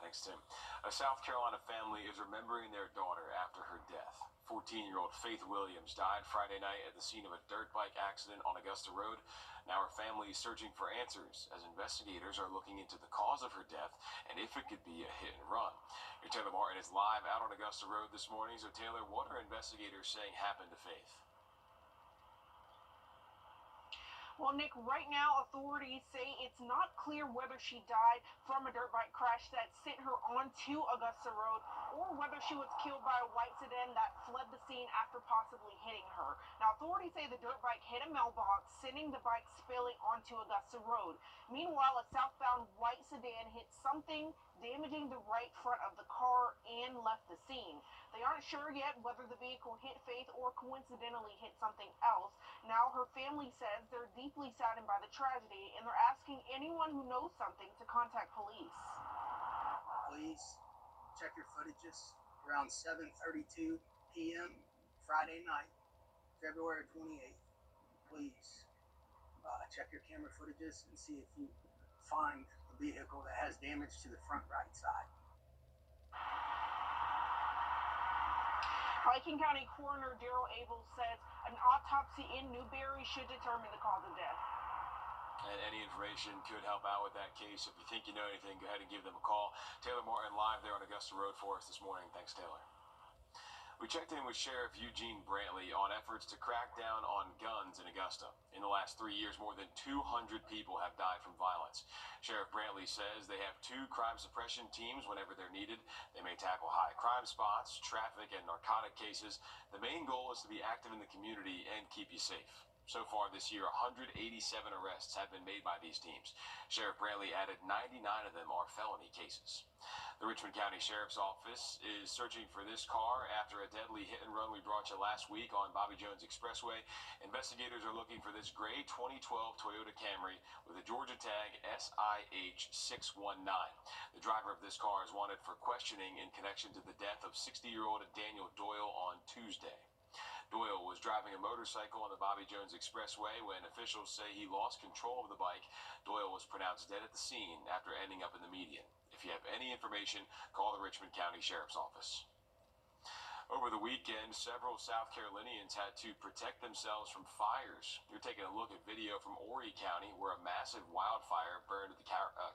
Thanks, Tim. A South Carolina family is remembering their daughter after her death. 14-year-old Faith Williams died Friday night at the scene of a dirt bike accident on Augusta Road. Now her family is searching for answers as investigators are looking into the cause of her death and if it could be a hit and run. Your Taylor Martin is live out on Augusta Road this morning. So Taylor, what are investigators saying happened to Faith? Well, Nick, right now authorities say it's not clear whether she died from a dirt bike crash that sent her onto Augusta Road or whether she was killed by a white sedan that fled the scene after possibly hitting her. Now, authorities say the dirt bike hit a mailbox, sending the bike spilling onto Augusta Road. Meanwhile, a southbound white sedan hit something, damaging the right front of the car and left the scene. They aren't sure yet whether the vehicle hit Faith or coincidentally hit something else. Now, her family says they're deeply saddened by the tragedy, and they're asking anyone who knows something to contact police. Please check your footages around 7:32 p.m. Friday night, February 28th. Please check your camera footages and see if you find a vehicle that has damage to the front right side. Licking County Coroner Daryl Abel says an autopsy in Newberry should determine the cause of death. And any information could help out with that case. If you think you know anything, go ahead and give them a call. Taylor Martin live there on Augusta Road for us this morning. Thanks, Taylor. We checked in with Sheriff Eugene Brantley on efforts to crack down on guns in Augusta. In the last 3 years, more than 200 people have died from violence. Sheriff Brantley says they have 2 crime suppression teams whenever they're needed. They may tackle high crime spots, traffic, and narcotic cases. The main goal is to be active in the community and keep you safe. So far this year, 187 arrests have been made by these teams. Sheriff Brantley added 99 of them are felony cases. The Richmond County Sheriff's Office is searching for this car after a deadly hit and run we brought you last week on Bobby Jones Expressway. Investigators are looking for this gray 2012 Toyota Camry with a Georgia tag SIH 619. The driver of this car is wanted for questioning in connection to the death of 60-year-old Daniel Doyle on Tuesday. Doyle was driving a motorcycle on the Bobby Jones Expressway when officials say he lost control of the bike. Doyle was pronounced dead at the scene after ending up in the median. If you have any information, call the Richmond County Sheriff's Office. Over the weekend, several South Carolinians had to protect themselves from fires. You're taking a look at video from Horry County, where a massive wildfire burned the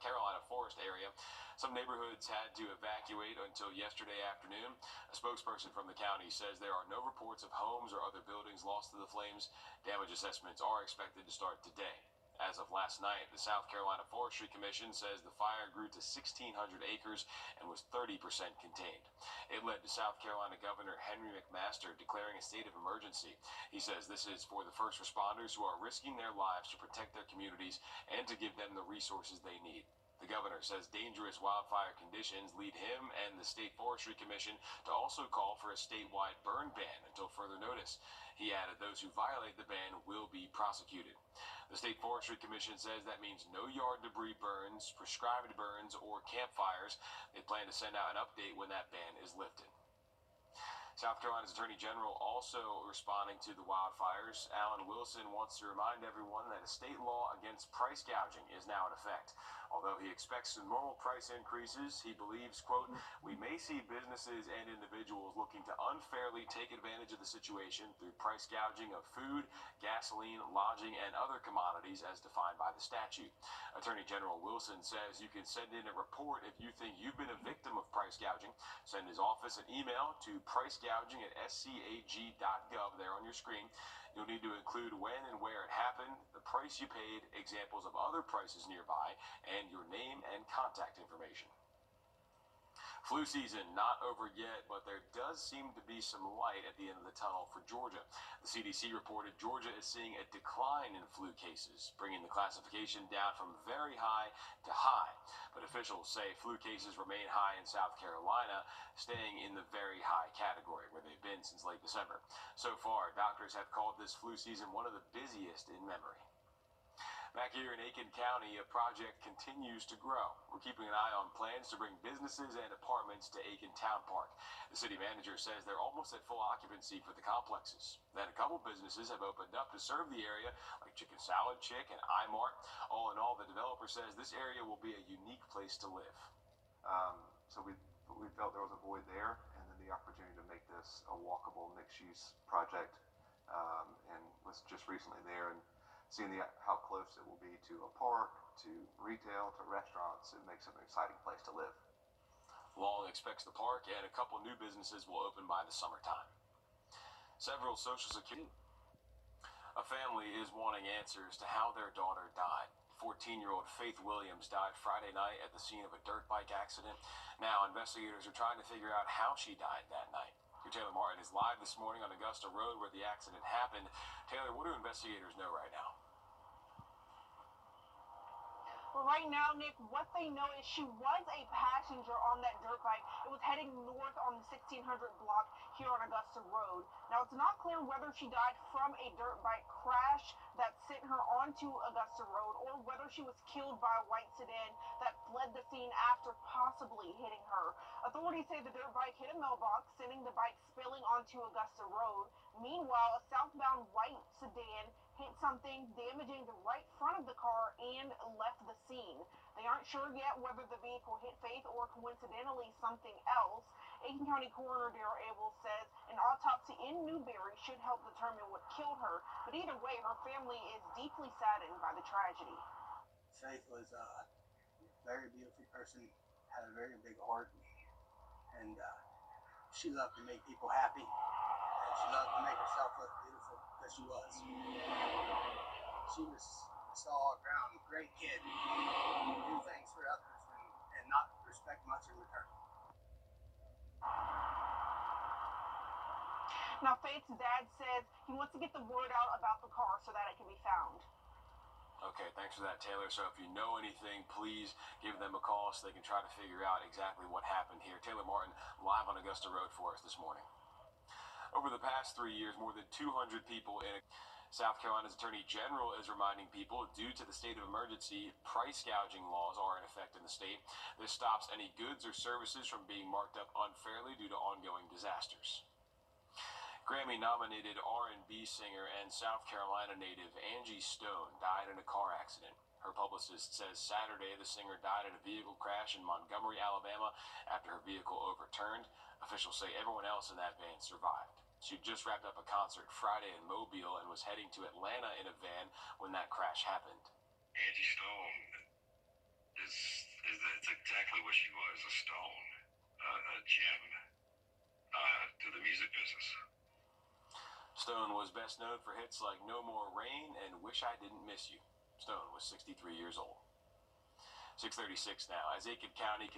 Carolina Forest area. Some neighborhoods had to evacuate until yesterday afternoon. A spokesperson from the county says there are no reports of homes or other buildings lost to the flames. Damage assessments are expected to start today. As of last night, the South Carolina Forestry Commission says the fire grew to 1,600 acres and was 30% contained. It led to South Carolina Governor Henry McMaster declaring a state of emergency. He says this is for the first responders who are risking their lives to protect their communities and to give them the resources they need. The governor says dangerous wildfire conditions lead him and the State Forestry Commission to also call for a statewide burn ban until further notice. He added those who violate the ban will be prosecuted. The State Forestry Commission says that means no yard debris burns, prescribed burns, or campfires. They plan to send out an update when that ban is lifted. South Carolina's Attorney General also responding to the wildfires. Alan Wilson wants to remind everyone that a state law against price gouging is now in effect. Although he expects some normal price increases, he believes, quote, we may see businesses and individuals looking to unfairly take advantage of the situation through price gouging of food, gasoline, lodging, and other commodities as defined by the statute. Attorney General Wilson says you can send in a report if you think you've been a victim of price gouging. Send his office an email to pricegouging@scag.gov there on your screen. You'll need to include when and where it happened, the price you paid, examples of other prices nearby, and your name and contact information. Flu season not over yet, but there does seem to be some light at the end of the tunnel for Georgia. The CDC reported Georgia is seeing a decline in flu cases, bringing the classification down from very high to high. But officials say flu cases remain high in South Carolina, staying in the very high category where they've been since late December. So far, doctors have called this flu season one of the busiest in memory. Back here in Aiken County, a project continues to grow. We're keeping an eye on plans to bring businesses and apartments to Aiken Town Park. The city manager says they're almost at full occupancy for the complexes. Then a couple businesses have opened up to serve the area, like Chicken Salad Chick and iMart. All in all, the developer says this area will be a unique place to live. felt there was a void there, and then the opportunity to make this a walkable mixed-use project, and was just recently there and seeing how close it will be to a park, to retail, to restaurants. It makes it an exciting place to live. Long expects the park and a couple new businesses will open by the summertime. Several Social Security. A family is wanting answers to how their daughter died. 14-year-old Faith Williams died Friday night at the scene of a dirt bike accident. Now, investigators are trying to figure out how she died that night. Your Taylor Martin is live this morning on Augusta Road where the accident happened. Taylor, what do investigators know right now? Well, right now, Nick, what they know is she was a passenger on that dirt bike. It was heading north on the 1600 block here on Augusta Road. Now, it's not clear whether she died from a dirt bike crash that sent her onto Augusta Road or whether she was killed by a white sedan that fled the scene after possibly hitting her. Authorities say the dirt bike hit a mailbox, sending the bike spilling onto Augusta Road. Meanwhile, a southbound white sedan hit something, damaging the right front of the car and left the scene. They aren't sure yet whether the vehicle hit Faith or coincidentally something else. Aiken County Coroner Darrell Abel says an autopsy in Newberry should help determine what killed her. But either way, her family is deeply saddened by the tragedy. Faith was a very beautiful person, had a very big heart, and she loved to make people happy. And she loved to make herself look beautiful because she was. She was just all around great kid. Do things for others and not respect much in return. Now, Faith's dad says he wants to get the word out about the car so that it can be found. Okay, thanks for that, Taylor. So if you know anything, please give them a call so they can try to figure out exactly what happened here. Taylor Martin, live on Augusta Road for us this morning. Over the past 3 years, more than 200 people in South Carolina's Attorney General is reminding people, due to the state of emergency, price gouging laws are in effect in the state. This stops any goods or services from being marked up unfairly due to ongoing disasters. Grammy-nominated R&B singer and South Carolina native Angie Stone died in a car accident. Her publicist says Saturday the singer died in a vehicle crash in Montgomery, Alabama, after her vehicle overturned. Officials say everyone else in that van survived. She just wrapped up a concert Friday in Mobile and was heading to Atlanta in a van when that crash happened. Angie Stone it's exactly what she was, a stone, a gem to the music business. Stone was best known for hits like No More Rain and Wish I Didn't Miss You. Stone was 63 years old. 6:36 now. As Aiken County